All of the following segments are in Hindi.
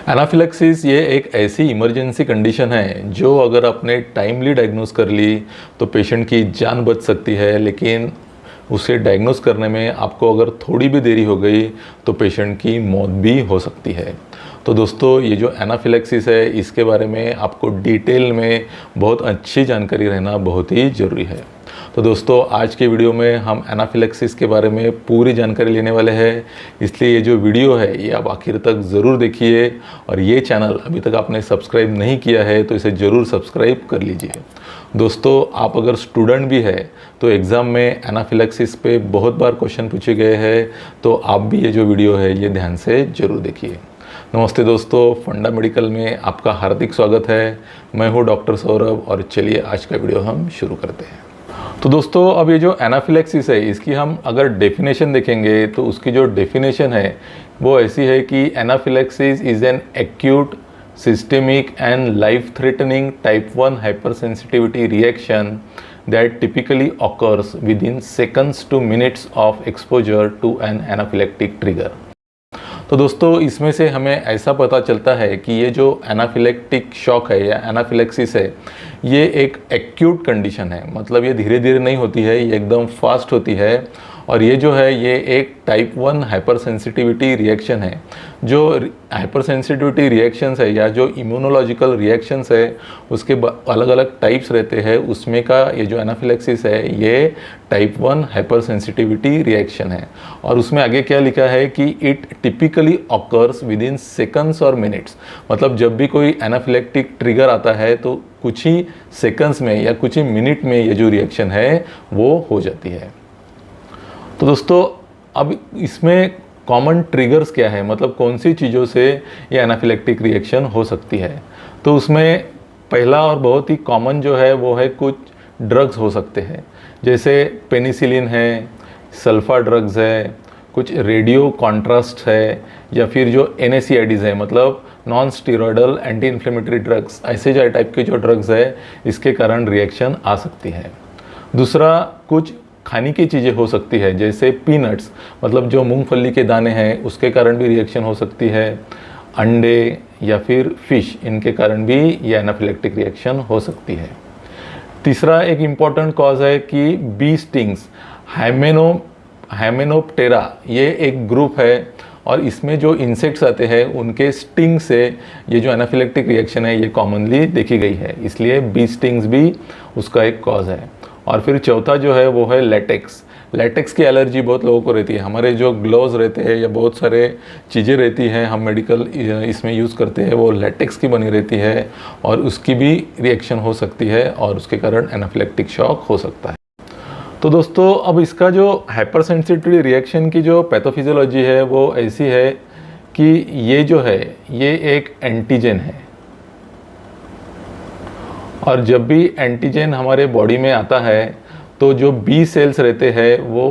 एनाफिलैक्सिस ये एक ऐसी इमरजेंसी कंडीशन है जो अगर आपने टाइमली डायग्नोस कर ली तो पेशेंट की जान बच सकती है, लेकिन उसे डायग्नोस करने में आपको अगर थोड़ी भी देरी हो गई तो पेशेंट की मौत भी हो सकती है। तो दोस्तों, ये जो एनाफिलैक्सिस है इसके बारे में आपको डिटेल में बहुत अच्छी जानकारी रहना बहुत ही ज़रूरी है। तो दोस्तों, आज के वीडियो में हम एनाफिलैक्सिस के बारे में पूरी जानकारी लेने वाले हैं, इसलिए ये जो वीडियो है ये आप आखिर तक ज़रूर देखिए। और ये चैनल अभी तक आपने सब्सक्राइब नहीं किया है तो इसे ज़रूर सब्सक्राइब कर लीजिए। दोस्तों, आप अगर स्टूडेंट भी है तो एग्ज़ाम में एनाफिलैक्सिस पे बहुत बार क्वेश्चन पूछे गए हैं, तो आप भी ये जो वीडियो है ये ध्यान से ज़रूर देखिए। नमस्ते दोस्तों, फंडा मेडिकल में आपका हार्दिक स्वागत है। मैं हूँ डॉक्टर सौरभ और चलिए आज का वीडियो हम शुरू करते हैं। तो दोस्तों, अब ये जो एनाफिलैक्सिस है इसकी हम अगर डेफिनेशन देखेंगे तो उसकी जो डेफिनेशन है वो ऐसी है कि anaphylaxis is an acute systemic and life threatening type 1 hypersensitivity reaction that typically occurs within seconds to minutes of exposure to an anaphylactic trigger। तो दोस्तों, इसमें से हमें ऐसा पता चलता है कि ये जो एनाफिलैक्टिक शॉक है या एनाफिलैक्सिस है ये एक एक्यूट कंडीशन है, मतलब ये धीरे धीरे नहीं होती है, ये एकदम फास्ट होती है। और ये जो है ये एक टाइप 1 हाइपरसेंसिटिविटी रिएक्शन है। जो हाइपरसेंसिटिविटी रिएक्शंस है या जो इम्यूनोलॉजिकल रिएक्शंस है उसके अलग अलग टाइप्स रहते हैं, उसमें का ये जो एनाफिलैक्सिस है ये टाइप 1 हाइपरसेंसिटिविटी रिएक्शन है। और उसमें आगे क्या लिखा है कि it typically occurs with in seconds और मिनट्स, मतलब जब भी कोई एनाफिलैक्टिक ट्रिगर आता है तो कुछ ही सेकंड्स में या कुछ ही मिनट में ये जो रिएक्शन है वो हो जाती है। तो दोस्तों, अब इसमें कॉमन ट्रिगर्स क्या है, मतलब कौन सी चीज़ों से ये एनाफिलैक्टिक रिएक्शन हो सकती है। तो उसमें पहला और बहुत ही कॉमन जो है वो है कुछ ड्रग्स हो सकते हैं, जैसे पेनिसिलिन है, सल्फा ड्रग्स है, कुछ रेडियो कॉन्ट्रास्ट है, या फिर जो NSAIDs है मतलब non steroidal anti inflammatory drugs, ऐसे जो टाइप के जो ड्रग्स है इसके कारण रिएक्शन आ सकती है। दूसरा, कुछ खाने की चीज़ें हो सकती है, जैसे पीनट्स मतलब जो मूंगफली के दाने हैं उसके कारण भी रिएक्शन हो सकती है। अंडे या फिर फिश, इनके कारण भी ये एनाफिलैक्टिक रिएक्शन हो सकती है। तीसरा एक इम्पॉर्टेंट कॉज है कि बी स्टिंग्स, हाइमेनोप्टेरा, ये एक ग्रुप है और इसमें जो इंसेक्ट्स आते हैं उनके स्टिंग से ये जो एनाफिलैक्टिक रिएक्शन है ये कॉमनली देखी गई है, इसलिए बी स्टिंग्स भी उसका एक कॉज है। और फिर चौथा जो है वो है लेटेक्स। लेटेक्स की एलर्जी बहुत लोगों को रहती है। हमारे जो ग्लोव्स रहते हैं या बहुत सारे चीज़ें रहती हैं हम मेडिकल इसमें यूज़ करते हैं वो लेटेक्स की बनी रहती है और उसकी भी रिएक्शन हो सकती है और उसके कारण एनाफिलैक्टिक शॉक हो सकता है। तो दोस्तों, अब इसका जो हाइपरसेंसिटिविटी रिएक्शन की जो पैथोफिजियोलॉजी है वो ऐसी है कि ये जो है ये एक एंटीजन है, और जब भी एंटीजन हमारे बॉडी में आता है तो जो बी सेल्स रहते हैं वो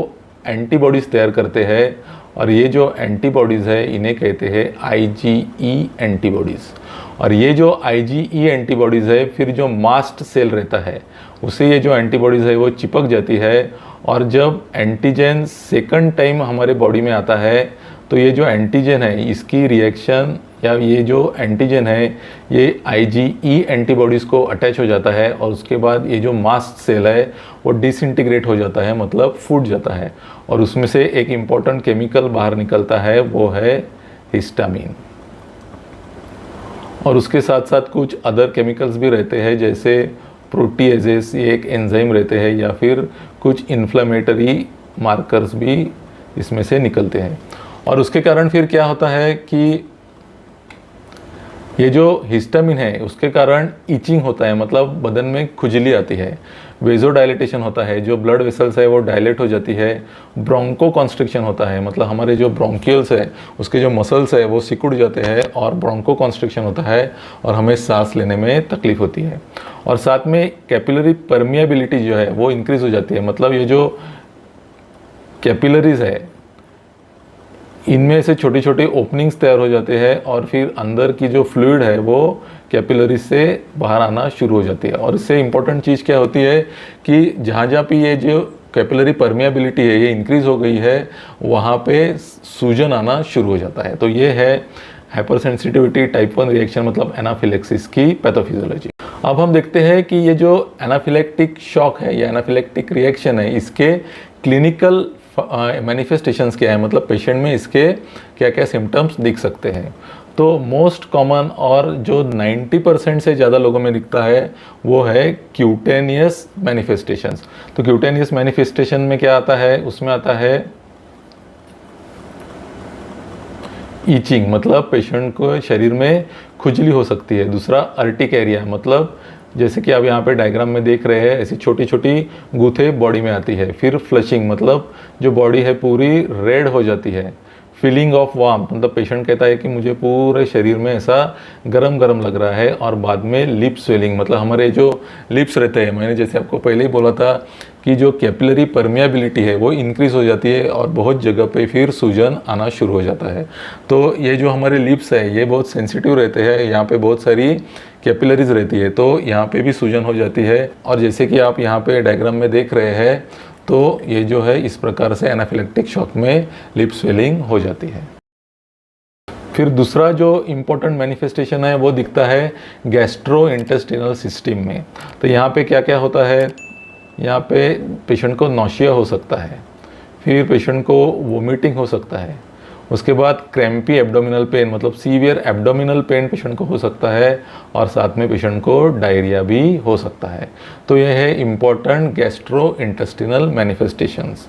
एंटीबॉडीज़ तैयार करते हैं, और ये जो एंटीबॉडीज़ है इन्हें कहते हैं IgE एंटीबॉडीज़। और ये जो IgE एंटीबॉडीज़ है फिर जो मास्ट सेल रहता है उसे ये जो एंटीबॉडीज़ है वो चिपक जाती है, और जब एंटीजन सेकंड टाइम हमारे बॉडी में आता है तो ये जो एंटीजन है इसकी रिएक्शन या ये जो एंटीजन है ये IgE एंटीबॉडीज़ को अटैच हो जाता है, और उसके बाद ये जो मास्ट सेल है वो डिसइंटीग्रेट हो जाता है, मतलब फूट जाता है, और उसमें से एक इम्पॉर्टेंट केमिकल बाहर निकलता है वो है हिस्टामिन। और उसके साथ साथ कुछ अदर केमिकल्स भी रहते हैं, जैसे प्रोटीएजेस, ये एक एंजाइम रहते हैं, या फिर कुछ इन्फ्लेमेटरी मार्कर्स भी इसमें से निकलते हैं। और उसके कारण फिर क्या होता है कि ये जो हिस्टामिन है उसके कारण इचिंग होता है, मतलब बदन में खुजली आती है, वेजोडाइलेटेशन होता है, जो ब्लड वेसल्स है वो डायलेट हो जाती है, ब्रोंको कॉन्स्ट्रिक्शन होता है, मतलब हमारे जो ब्रोंकियल्स है उसके जो मसल्स है वो सिकुड़ जाते हैं और ब्रोंको कॉन्स्ट्रिक्शन होता है और हमें सांस लेने में तकलीफ होती है। और साथ में कैपिलरी परमिएबिलिटी जो है वो इंक्रीज़ हो जाती है, मतलब ये जो कैपिलरीज है इनमें से छोटी छोटी ओपनिंग्स तैयार हो जाते हैं और फिर अंदर की जो फ्लूइड है वो कैपिलरीज से बाहर आना शुरू हो जाती है। और इससे इम्पोर्टेंट चीज़ क्या होती है कि जहाँ जहाँ पे ये जो कैपिलरी परमिएबिलिटी है ये इंक्रीज़ हो गई है वहाँ पे सूजन आना शुरू हो जाता है। तो ये है हाइपर सेंसिटिविटी टाइप 1 रिएक्शन मतलब एनाफिलेक्सिस की पैथोफिजियोलॉजी। अब हम देखते हैं कि ये जो एनाफिलेक्टिक शॉक है या एनाफिलेक्टिक रिएक्शन है, इसके क्लिनिकल मैनिफेस्टेशंस क्या है, मतलब पेशेंट में इसके क्या क्या सिम्टम्स दिख सकते हैं। तो मोस्ट कॉमन और जो 90% से ज़्यादा लोगों में दिखता है वो है क्यूटेनियस मैनिफेस्टेशंस। तो क्यूटेनियस मैनिफेस्टेशन में क्या आता है, उसमें आता है ईचिंग, मतलब पेशेंट को शरीर में खुजली हो सकती है। दूसरा अर्टिकेरिया, मतलब जैसे कि आप यहाँ पे डायग्राम में देख रहे हैं, ऐसी छोटी छोटी गूथे बॉडी में आती है। फिर फ्लशिंग, मतलब जो बॉडी है पूरी रेड हो जाती है। फीलिंग ऑफ वार्म, मतलब पेशेंट कहता है कि मुझे पूरे शरीर में ऐसा गरम गरम लग रहा है। और बाद में लिप स्वेलिंग, मतलब हमारे जो लिप्स रहते हैं, मैंने जैसे आपको पहले ही बोला था कि जो कैपिलरी परमिएबिलिटी है वो इंक्रीज़ हो जाती है और बहुत जगह पे फिर सूजन आना शुरू हो जाता है। तो ये जो हमारे लिप्स है ये बहुत सेंसिटिव रहते हैं, यहाँ पे बहुत सारी कैपिलरीज रहती है, तो यहाँ पे भी सूजन हो जाती है। और जैसे कि आप यहाँ पे डायग्राम में देख रहे हैं, तो ये जो है इस प्रकार से एनाफिलेक्टिक शॉक में लिप स्वेलिंग हो जाती है। फिर दूसरा जो इम्पोर्टेंट मैनिफेस्टेशन है वो दिखता है गैस्ट्रो इंटेस्टिनल सिस्टम में। तो यहाँ पे क्या क्या होता है, यहाँ पे पेशेंट को नौशिया हो सकता है, फिर पेशेंट को वोमिटिंग हो सकता है, उसके बाद क्रैम्पी एब्डोमिनल पेन, मतलब सीवियर एब्डोमिनल पेन पेशेंट को हो सकता है, और साथ में पेशेंट को डायरिया भी हो सकता है। तो यह है इम्पोर्टेंट गैस्ट्रो इंटेस्टिनल मैनिफेस्टेशंस।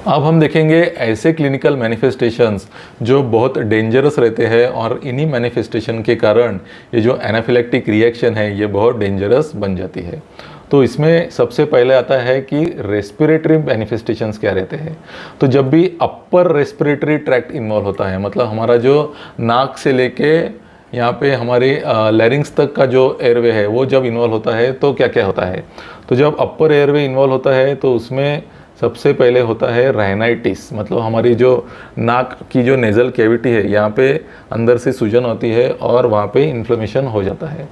अब हम देखेंगे ऐसे क्लिनिकल मैनिफेस्टेशंस जो बहुत डेंजरस रहते हैं, और इन्हीं मैनिफेस्टेशन के कारण ये जो एनाफिलेक्टिक रिएक्शन है ये बहुत डेंजरस बन जाती है। तो इसमें सबसे पहले आता है कि रेस्पिरेटरी मैनिफेस्टेशंस क्या रहते हैं। तो जब भी अपर रेस्पिरेटरी ट्रैक्ट इन्वॉल्व होता है, मतलब हमारा जो नाक से लेके यहाँ पे हमारे लैरिंग्स तक का जो एयरवे है वो जब इन्वॉल्व होता है तो क्या क्या होता है। तो जब अपर एयरवे इन्वॉल्व होता है तो उसमें सबसे पहले होता है राइनाइटिस, मतलब हमारी जो नाक की जो नेज़ल कैविटी है यहाँ पे अंदर से सूजन होती है और वहाँ पे इन्फ्लेमेशन हो जाता है।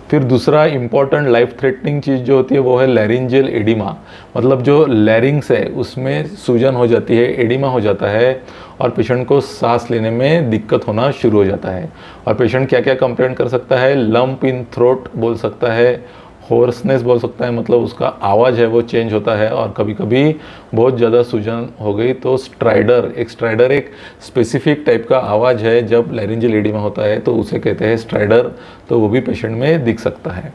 फिर दूसरा इम्पॉर्टेंट लाइफ थ्रेटनिंग चीज़ जो होती है वो है लैरिंजियल एडिमा, मतलब जो लैरिंग्स है उसमें सूजन हो जाती है, एडिमा हो जाता है, और पेशेंट को सांस लेने में दिक्कत होना शुरू हो जाता है। और पेशेंट क्या क्या कंप्लेंट कर सकता है, लंप इन थ्रोट बोल सकता है, होर्सनेस बोल सकता है, मतलब उसका आवाज़ है वो चेंज होता है, और कभी कभी बहुत ज़्यादा सूजन हो गई तो स्ट्राइडर एक स्पेसिफिक टाइप का आवाज़ है जब लैरिंजियल एडिमा होता है तो उसे कहते हैं स्ट्राइडर, तो वो भी पेशेंट में दिख सकता है।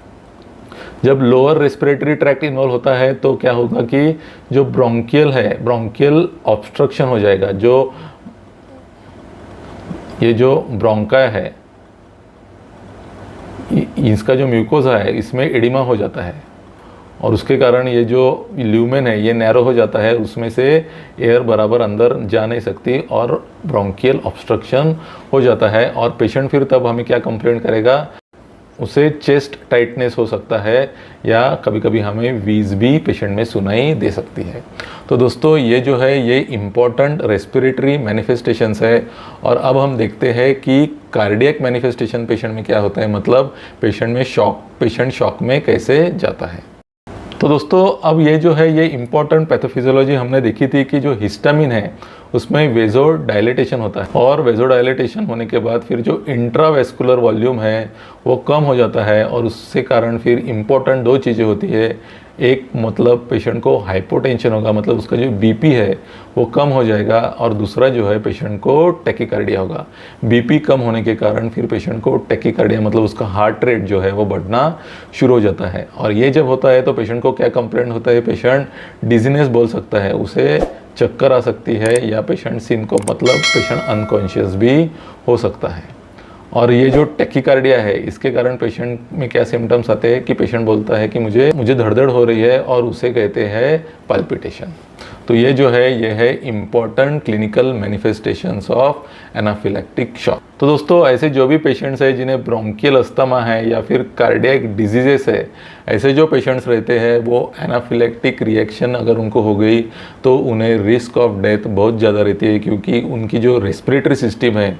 जब लोअर रेस्पिरेटरी ट्रैक्ट इन्वॉल्व होता है तो क्या होगा कि जो ब्रोंकियल है, ब्रोंकियल ऑब्स्ट्रक्शन हो जाएगा, जो ये जो ब्रोंका है इसका जो म्यूकोसा है इसमें एडिमा हो जाता है, और उसके कारण ये जो ल्यूमेन है ये नैरो हो जाता है, उसमें से एयर बराबर अंदर जा नहीं सकती और ब्रोंकियल ऑब्स्ट्रक्शन हो जाता है। और पेशेंट फिर तब हमें क्या कंप्लेंट करेगा, उसे चेस्ट टाइटनेस हो सकता है, या कभी कभी हमें वीज भी पेशेंट में सुनाई दे सकती है। तो दोस्तों ये जो है ये इम्पॉर्टेंट रेस्पिरेटरी मैनिफेस्टेशंस है। और अब हम देखते हैं कि कार्डियक मैनिफेस्टेशन पेशेंट में क्या होता है, मतलब पेशेंट शॉक में कैसे जाता है। तो दोस्तों अब ये जो है ये इम्पॉर्टेंट पैथोफिजियोलॉजी हमने देखी थी कि जो हिस्टामिन है उसमें वेजोडाइलेटेशन होता है, और वेजोडाइलेटेशन होने के बाद फिर जो इंट्रावेस्कुलर वॉल्यूम है वो कम हो जाता है, और उससे कारण फिर इम्पोर्टेंट दो चीज़ें होती है। एक मतलब पेशेंट को हाइपोटेंशन होगा, मतलब उसका जो बीपी है वो कम हो जाएगा, और दूसरा जो है पेशेंट को टैकीकार्डिया होगा। बीपी कम होने के कारण फिर पेशेंट को टैकीकार्डिया मतलब उसका हार्ट रेट जो है वो बढ़ना शुरू हो जाता है। और ये जब होता है तो पेशेंट को क्या कंप्लेंट होता है, पेशेंट डिजीनेस बोल सकता है, उसे चक्कर आ सकती है, या पेशेंट सिनकोप मतलब पेशेंट अनकॉन्शियस भी हो सकता है। और ये जो टैकीकार्डिया है इसके कारण पेशेंट में क्या सिम्टम्स आते हैं कि पेशेंट बोलता है कि मुझे धड़धड़ हो रही है, और उसे कहते हैं पल्पिटेशन। तो ये जो है ये है important clinical manifestations of anaphylactic shock. तो दोस्तों ऐसे जो भी पेशेंट्स हैं जिन्हें ब्रोंकियल अस्थमा है या फिर कार्डियक डिजीजेस है, ऐसे जो पेशेंट्स रहते हैं वो एनाफिलेक्टिक रिएक्शन अगर उनको हो गई तो उन्हें रिस्क ऑफ डेथ बहुत ज़्यादा रहती है, क्योंकि उनकी जो रेस्पिरेटरी सिस्टम है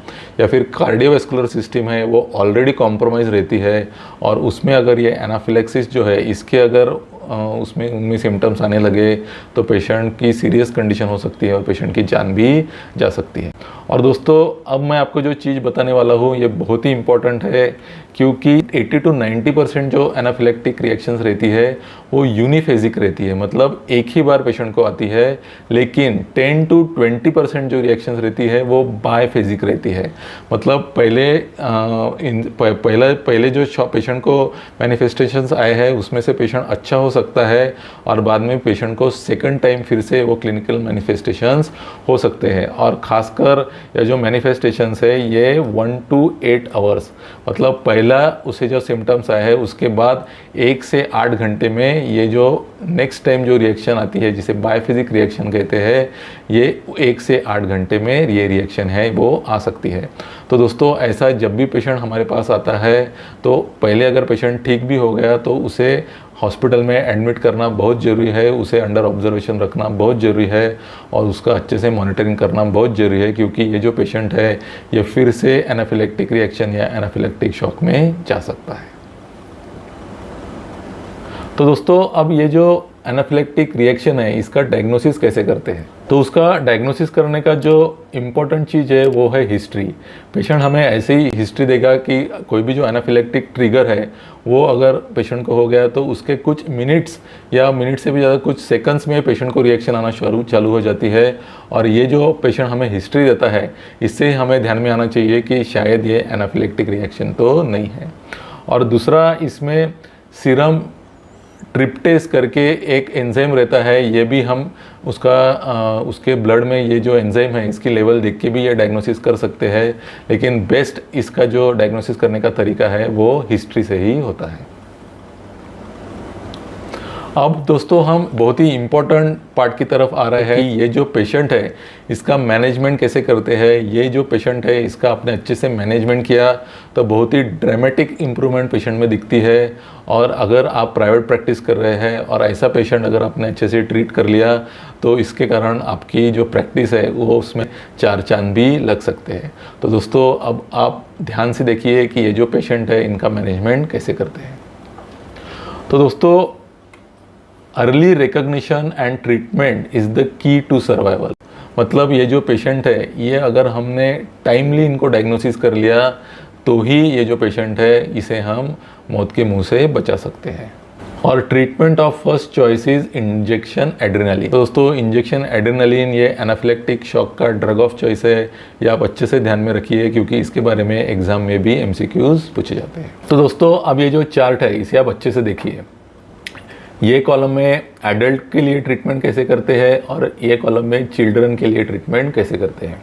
या फिर कार्डियोवैस्कुलर सिस्टम है वो ऑलरेडी कॉम्प्रोमाइज़ रहती है, और उसमें अगर ये एनाफिलेक्सिस जो है इसके अगर उसमें उनमें सिम्टम्स आने लगे तो पेशेंट की सीरियस कंडीशन हो सकती है और पेशेंट की जान भी जा सकती है। और दोस्तों अब मैं आपको जो चीज़ बताने वाला हूँ ये बहुत ही इम्पॉर्टेंट है, क्योंकि 80 to 90% जो एनाफिलेक्टिक रिएक्शंस रहती है वो यूनिफेजिक रहती है, मतलब एक ही बार पेशेंट को आती है। लेकिन 10 to 20% जो रिएक्शंस रहती है वो बायफेजिक रहती है, मतलब पहले जो पेशेंट को मैनिफेस्टेशंस आए हैं उसमें से पेशेंट अच्छा हो सकता है और बाद में पेशेंट को सेकंड टाइम फिर से वो क्लिनिकल मैनिफेस्टेशंस हो सकते हैं। और ख़ासकर ये जो मैनिफेस्टेशंस है ये 1 to 8 आवर्स, मतलब पहला उसे जो सिम्टम्स आए हैं उसके बाद 1 से 8 घंटे में ये जो नेक्स्ट टाइम जो रिएक्शन आती है जिसे बायफिजिक रिएक्शन कहते हैं, ये 1 से 8 घंटे में ये रिएक्शन है वो आ सकती है। तो दोस्तों ऐसा जब भी पेशेंट हमारे पास आता है तो पहले अगर पेशेंट ठीक भी हो गया तो उसे हॉस्पिटल में एडमिट करना बहुत ज़रूरी है, उसे अंडर ऑब्जर्वेशन रखना बहुत ज़रूरी है और उसका अच्छे से मॉनिटरिंग करना बहुत ज़रूरी है, क्योंकि ये जो पेशेंट है ये फिर से एनाफिलेक्टिक रिएक्शन या एनाफिलेक्टिक शॉक में जा सकता है। तो दोस्तों अब ये जो एनाफिलेक्टिक रिएक्शन है इसका डायग्नोसिस कैसे करते हैं? तो उसका डायग्नोसिस करने का जो इम्पोर्टेंट चीज़ है वो है हिस्ट्री। पेशेंट हमें ऐसे ही हिस्ट्री देगा कि कोई भी जो एनाफिलेक्टिक ट्रिगर है वो अगर पेशेंट को हो गया तो उसके कुछ मिनट्स या मिनट से भी ज़्यादा कुछ सेकंड्स में पेशेंट को रिएक्शन आना चालू हो जाती है। और ये जो पेशेंट हमें हिस्ट्री देता है इससे हमें ध्यान में आना चाहिए कि शायद ये एनाफिलेक्टिक रिएक्शन तो नहीं है। और दूसरा इसमें सीरम ट्रिप्टेस करके एक एंजाइम रहता है, ये भी हम उसके ब्लड में ये जो एंजाइम है इसकी लेवल देख के भी ये डायग्नोसिस कर सकते हैं। लेकिन बेस्ट इसका जो डायग्नोसिस करने का तरीका है वो हिस्ट्री से ही होता है। अब दोस्तों हम बहुत ही इम्पोर्टेंट पार्ट की तरफ आ रहे हैं कि ये जो पेशेंट है इसका मैनेजमेंट कैसे करते हैं। ये जो पेशेंट है इसका आपने अच्छे से मैनेजमेंट किया तो बहुत ही ड्रामेटिक इम्प्रूवमेंट पेशेंट में दिखती है। और अगर आप प्राइवेट प्रैक्टिस कर रहे हैं और ऐसा पेशेंट अगर आपने अच्छे से ट्रीट कर लिया तो इसके कारण आपकी जो प्रैक्टिस है वो उसमें 4 चांद भी लग सकते हैं। तो दोस्तों अब आप ध्यान से देखिए कि ये जो पेशेंट है इनका मैनेजमेंट कैसे करते हैं। तो दोस्तों early recognition and treatment is the key to survival, मतलब ये जो पेशेंट है ये अगर हमने टाइमली इनको डायग्नोसिस कर लिया तो ही ये जो पेशेंट है इसे हम मौत के मुंह से बचा सकते हैं। और treatment of first choice is injection adrenaline. दोस्तों इंजेक्शन एड्रेनालिन ये एनाफिलेक्टिक शॉक का ड्रग ऑफ चॉइस है, ये आप अच्छे से ध्यान में रखिए क्योंकि इसके बारे में एग्जाम में भी MCQs पूछे जाते हैं। तो दोस्तों अब ये जो चार्ट है इसे आप अच्छे से देखिए। ये कॉलम में एडल्ट के लिए ट्रीटमेंट कैसे करते हैं और ये कॉलम में चिल्ड्रन के लिए ट्रीटमेंट कैसे करते हैं।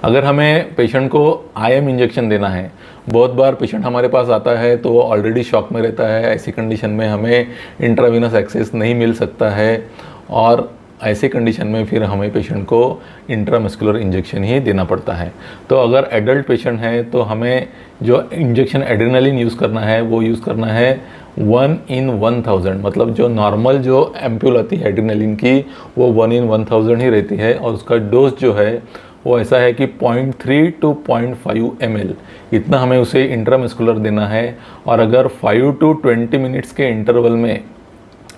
अगर हमें पेशेंट को IM इंजेक्शन देना है, बहुत बार पेशेंट हमारे पास आता है तो वो ऑलरेडी शॉक में रहता है, ऐसी कंडीशन में हमें इंट्रावीनस एक्सेस नहीं मिल सकता है और ऐसी कंडीशन में फिर हमें पेशेंट को इंट्रामस्कुलर इंजेक्शन ही देना पड़ता है। तो अगर एडल्ट पेशेंट है तो हमें जो इंजेक्शन एड्रेनालिन यूज़ करना है वो यूज़ करना है 1 in 1000, मतलब जो नॉर्मल जो एम्प्यूल आती है एड्रेनालिन की वो 1 in 1000 ही रहती है और उसका डोज जो है वो ऐसा है कि 0.3 to 0.5 ml इतना हमें उसे इंट्रामस्कुलर देना है। और अगर 5 to 20 मिनट्स के इंटरवल में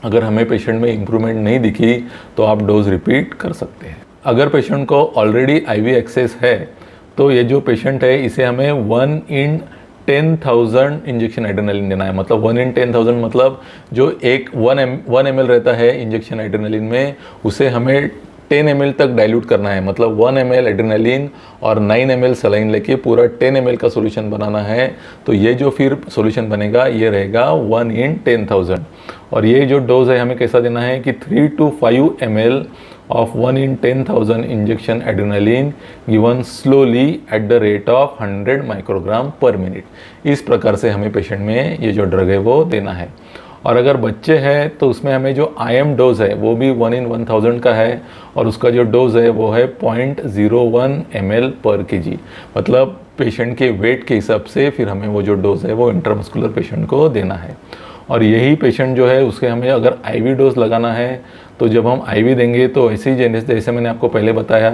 अगर हमें पेशेंट में इम्प्रूवमेंट नहीं दिखी तो आप डोज रिपीट कर सकते हैं। अगर पेशेंट को ऑलरेडी IV एक्सेस है तो ये जो पेशेंट है इसे हमें 1 in 10,000 इंजेक्शन एड्रेनालिन देना है। मतलब 1 in 10,000 मतलब जो 1 ml रहता है इंजेक्शन एड्रेनालिन में उसे हमें 10 ml तक डाइल्यूट करना है। मतलब 1 ml एड्रेनालिन और 9 ml सलाइन लेके पूरा 10 ml का सोल्यूशन बनाना है। तो ये जो फिर सोल्यूशन बनेगा ये रहेगा 1 in 10,000। और ये जो डोज है हमें कैसा देना है कि 3 to 5 ml of 1 in 10,000 injection adrenaline given slowly at the rate of 100 microgram पर मिनट। इस प्रकार से हमें पेशेंट में ये जो ड्रग है वो देना है। और अगर बच्चे हैं तो उसमें हमें जो IM डोज है वो भी 1 in 1000 का है और उसका जो डोज है वो है 0.01 ml पर kg। मतलब पेशेंट के वेट के हिसाब से फिर हमें वो जो डोज है वो इंट्रामस्कुलर पेशेंट को देना है। और यही पेशेंट जो है उसके हमें अगर आईवी डोज लगाना है तो जब हम आईवी देंगे तो ऐसे ही जैसे मैंने आपको पहले बताया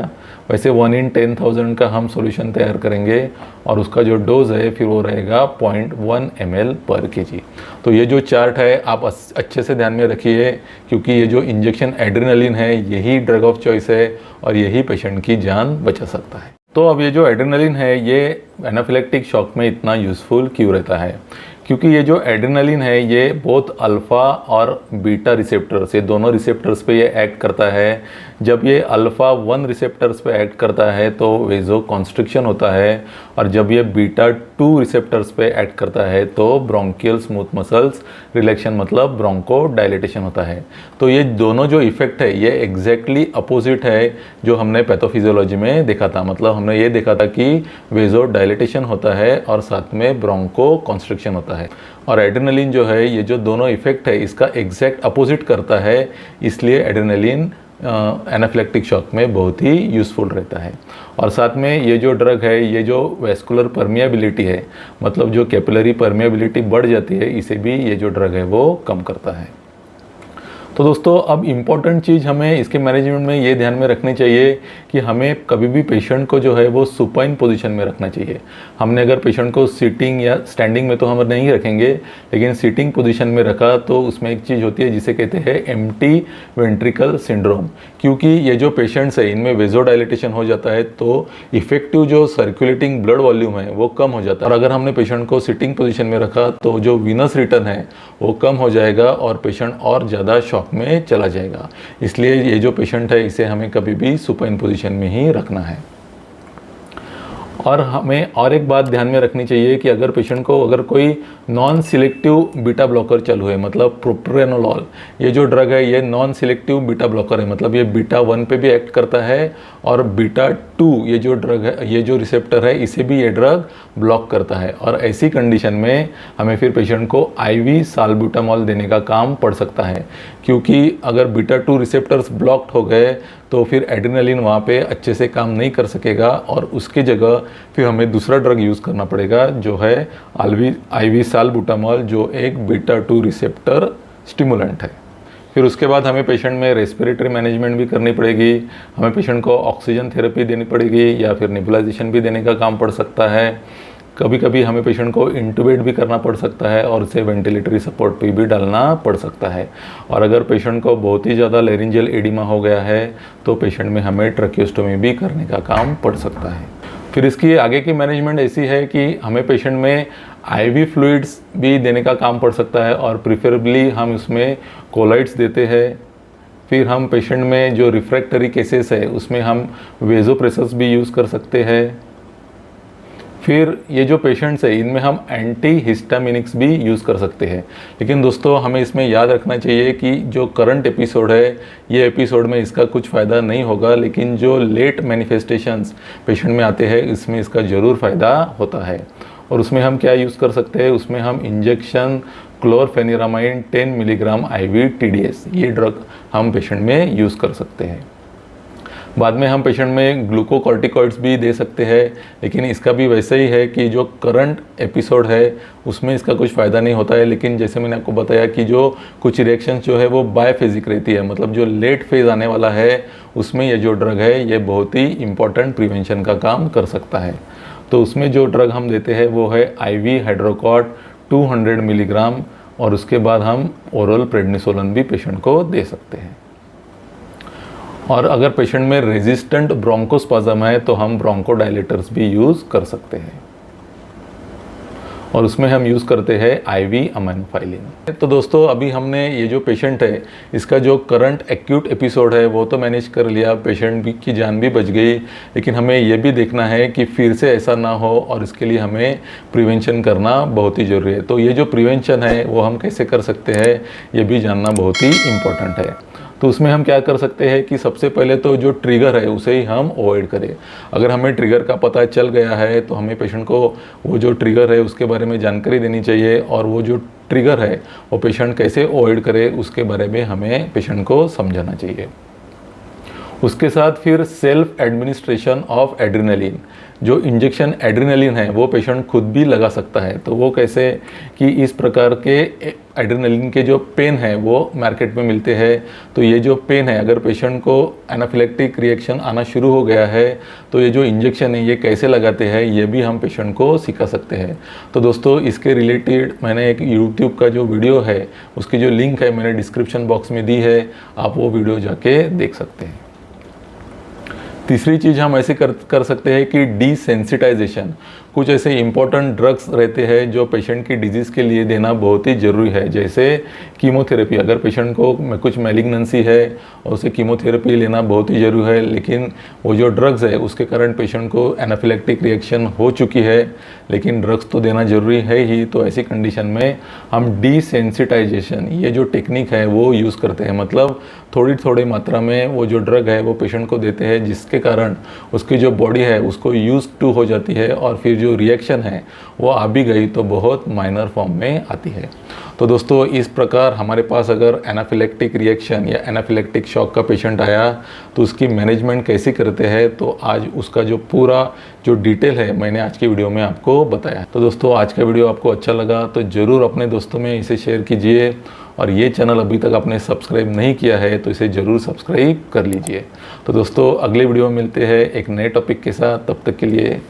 वैसे 1 in 10,000 का हम सॉल्यूशन तैयार करेंगे और उसका जो डोज है फिर वो रहेगा 0.1 ml पर kg। तो ये जो चार्ट है आप अच्छे से ध्यान में रखिए, क्योंकि ये जो इंजेक्शन एड्रेनलिन है यही ड्रग ऑफ चॉइस है और यही पेशेंट की जान बचा सकता है। तो अब ये जो एड्रेनलिन है ये एनाफिलेक्टिक शॉक में इतना यूज़फुल क्यों रहता है? क्योंकि ये जो एड्रेनलिन है ये बहुत अल्फ़ा और बीटा रिसेप्टर्स, ये दोनों रिसेप्टर्स पे ये एक्ट करता है। जब ये अल्फ़ा 1 रिसेप्टर्स पे एक्ट करता है तो वेजो कॉन्स्ट्रिक्शन होता है, और जब ये बीटा 2 रिसेप्टर्स पे एक्ट करता है तो ब्रोंकियल स्मूथ मसल्स रिलैक्शन मतलब ब्रोंको डायलेटेशन होता है। तो ये दोनों जो इफेक्ट है ये एग्जैक्टली अपोजिट है जो हमने पैथोफिजियोलॉजी में देखा था। मतलब हमने ये देखा था कि वेजो डायलेटेशन होता है और साथ में ब्रोंको कॉन्स्ट्रिक्शन होता है, और एड्रेनलिन जो है ये जो दोनों इफेक्ट है इसका एग्जैक्ट अपोजिट करता है। इसलिए एड्रेनलिन एनाफिलेक्टिक शॉक में बहुत ही यूज़फुल रहता है। और साथ में ये जो ड्रग है ये जो वेस्कुलर परमिएबिलिटी है, मतलब जो कैपिलरी परमिएबिलिटी बढ़ जाती है, इसे भी ये जो ड्रग है वो कम करता है। तो दोस्तों अब इम्पॉर्टेंट चीज़ हमें इसके मैनेजमेंट में ये ध्यान में रखनी चाहिए कि हमें कभी भी पेशेंट को जो है वो सुपाइन पोजीशन में रखना चाहिए। हमने अगर पेशेंट को सिटिंग या स्टैंडिंग में तो हम नहीं रखेंगे, लेकिन सिटिंग पोजीशन में रखा तो उसमें एक चीज़ होती है जिसे कहते हैं एम्प्टी वेंट्रिकल सिंड्रोम। क्योंकि ये जो पेशेंट्स है इनमें वेजो डायलेटेशन हो जाता है तो इफेक्टिव जो सर्कुलेटिंग ब्लड वॉल्यूम है वो कम हो जाता है, और अगर हमने पेशेंट को सिटिंग पोजीशन में रखा तो जो वीनस रिटर्न है वो कम हो जाएगा और पेशेंट और ज़्यादा शॉक में चला जाएगा। इसलिए ये जो पेशेंट है इसे हमें कभी भी सुपाइन पोजीशन में ही रखना है। और हमें और एक बात ध्यान में रखनी चाहिए कि अगर पेशेंट को अगर कोई नॉन सिलेक्टिव बीटा ब्लॉकर चालू है, मतलब प्रोप्रेनोलॉल, ये जो ड्रग है ये नॉन सिलेक्टिव बीटा ब्लॉकर है, मतलब ये बीटा 1 पे भी एक्ट करता है और बीटा 2 ये जो ड्रग है, ये जो रिसेप्टर है, इसे भी ये ड्रग ब्लॉक करता है। और ऐसी कंडीशन में हमें फिर पेशेंट को आईवी साल्ब्यूटामॉल देने का काम पड़ सकता है, क्योंकि अगर बीटा 2 रिसेप्टर्स ब्लॉक्ड हो गए तो फिर एड्रेनलिन वहाँ पे अच्छे से काम नहीं कर सकेगा और उसकी जगह फिर हमें दूसरा ड्रग यूज़ करना पड़ेगा जो है आईवी साल्ब्यूटामॉल, जो एक बीटा 2 रिसेप्टर स्टिमुलेंट है। फिर उसके बाद हमें पेशेंट में रेस्पिरेटरी मैनेजमेंट भी करनी पड़ेगी, हमें पेशेंट को ऑक्सीजन थेरेपी देनी पड़ेगी या फिर नेबुलाइजेशन भी देने का काम पड़ सकता है। कभी कभी हमें पेशेंट को इंटुबेट भी करना पड़ सकता है और उसे वेंटिलेटरी सपोर्ट पे भी डालना पड़ सकता है। और अगर पेशेंट को बहुत ही ज़्यादा लेरिंजियल एडिमा हो गया है तो पेशेंट में हमें ट्रैकियोस्टोमी भी करने का काम पड़ सकता है। फिर इसकी आगे की मैनेजमेंट ऐसी है कि हमें पेशेंट में आईवी फ्लूइड्स भी देने का काम पड़ सकता है और प्रिफरेबली हम उसमें कोलाइड्स देते हैं। फिर हम पेशेंट में जो रिफ्रैक्टरी केसेस है उसमें हम वेजोप्रेसर्स भी यूज़ कर सकते हैं। फिर ये जो पेशेंट्स है इनमें हम एंटी हिस्टामिनिक्स भी यूज़ कर सकते हैं। लेकिन दोस्तों हमें इसमें याद रखना चाहिए कि जो करंट एपिसोड है ये एपिसोड में इसका कुछ फ़ायदा नहीं होगा, लेकिन जो लेट मैनिफेस्टेशंस पेशेंट में आते हैं इसमें इसका ज़रूर फ़ायदा होता है। और उसमें हम क्या यूज़ कर सकते हैं, उसमें हम injection chlorpheniramine 10 milligram IV TDS ये ड्रग हम पेशेंट में यूज़ कर सकते हैं। बाद में हम पेशेंट में ग्लूकोकॉर्टिकॉइड्स भी दे सकते हैं, लेकिन इसका भी वैसे ही है कि जो करंट एपिसोड है उसमें इसका कुछ फ़ायदा नहीं होता है। लेकिन जैसे मैंने आपको बताया कि जो कुछ रिएक्शंस जो है वो बायफेजिक रहती है, मतलब जो लेट फेज़ आने वाला है उसमें ये जो ड्रग है ये बहुत ही इम्पॉर्टेंट प्रिवेंशन का काम कर सकता है। तो उसमें जो ड्रग हम देते हैं वो है IV हाइड्रोकॉर्ट 200 मिलीग्राम, और उसके बाद हम ओरल प्रेडनिसोलन भी पेशेंट को दे सकते हैं। और अगर पेशेंट में रेजिस्टेंट ब्रोंकोस्पाज्म है तो हम ब्रोंकोडायलेटर्स भी यूज़ कर सकते हैं, और उसमें हम यूज़ करते हैं IV अमाइनोफाइलिन। तो दोस्तों अभी हमने ये जो पेशेंट है इसका जो करंट एक्यूट एपिसोड है वो तो मैनेज कर लिया, पेशेंट की जान भी बच गई, लेकिन हमें ये भी देखना है कि फिर से ऐसा ना हो और इसके लिए हमें प्रिवेंशन करना बहुत ही ज़रूरी है। तो ये जो प्रिवेंशन है वो हम कैसे कर सकते हैं ये भी जानना बहुत ही इम्पोर्टेंट है। तो उसमें हम क्या कर सकते हैं कि सबसे पहले तो जो ट्रिगर है उसे ही हम अवॉइड करें। अगर हमें ट्रिगर का पता चल गया है तो हमें पेशेंट को वो जो ट्रिगर है उसके बारे में जानकारी देनी चाहिए, और वो जो ट्रिगर है वो पेशेंट कैसे अवॉइड करे उसके बारे में हमें पेशेंट को समझाना चाहिए। उसके साथ फिर सेल्फ एडमिनिस्ट्रेशन ऑफ एड्रेनलिन, जो इंजेक्शन एड्रेनलिन है वो पेशेंट खुद भी लगा सकता है। तो वो कैसे कि इस प्रकार के एड्रेनलिन के जो पेन है वो मार्केट में मिलते हैं। तो ये जो पेन है, अगर पेशेंट को एनाफिलेक्टिक रिएक्शन आना शुरू हो गया है तो ये जो इंजेक्शन है ये कैसे लगाते हैं ये भी हम पेशेंट को सिखा सकते हैं। तो दोस्तों इसके रिलेटेड मैंने एक यूट्यूब का जो वीडियो है उसकी जो लिंक है मैंने डिस्क्रिप्शन बॉक्स में दी है, आप वो वीडियो जाके देख सकते हैं। तीसरी चीज़ हम ऐसे कर सकते हैं कि डिसेंसिटाइजेशन। कुछ ऐसे इम्पोर्टेंट ड्रग्स रहते हैं जो पेशेंट की डिजीज़ के लिए देना बहुत ही ज़रूरी है, जैसे कीमोथेरेपी। अगर पेशेंट को कुछ मैलिग्नेंसी है और उसे कीमोथेरेपी लेना बहुत ही ज़रूरी है, लेकिन वो जो ड्रग्स है उसके कारण पेशेंट को एनाफिलेक्टिक रिएक्शन हो चुकी है, लेकिन ड्रग्स तो देना ज़रूरी है ही। तो ऐसी कंडीशन में हम डिसेंसिटाइजेशन ये जो टेक्निक है वो यूज़ करते हैं। मतलब थोड़ी मात्रा में वो जो ड्रग है वो पेशेंट को देते हैं, जिसके कारण उसकी जो बॉडी है उसको यूज टू हो जाती है और फिर जो रिएक्शन है वो आ भी गई तो बहुत माइनर फॉर्म में आती है। तो दोस्तों इस प्रकार हमारे पास अगर एनाफिलेक्टिक रिएक्शन या एनाफिलेक्टिक शॉक का पेशेंट आया तो उसकी मैनेजमेंट कैसे करते हैं, तो आज उसका जो पूरा जो डिटेल है मैंने आज की वीडियो में आपको बताया। तो दोस्तों आज का वीडियो आपको अच्छा लगा तो ज़रूर अपने दोस्तों में इसे शेयर कीजिए, और ये चैनल अभी तक आपने सब्सक्राइब नहीं किया है तो इसे ज़रूर सब्सक्राइब कर लीजिए। तो दोस्तों अगले वीडियो में मिलते हैं एक नए टॉपिक के साथ, तब तक के लिए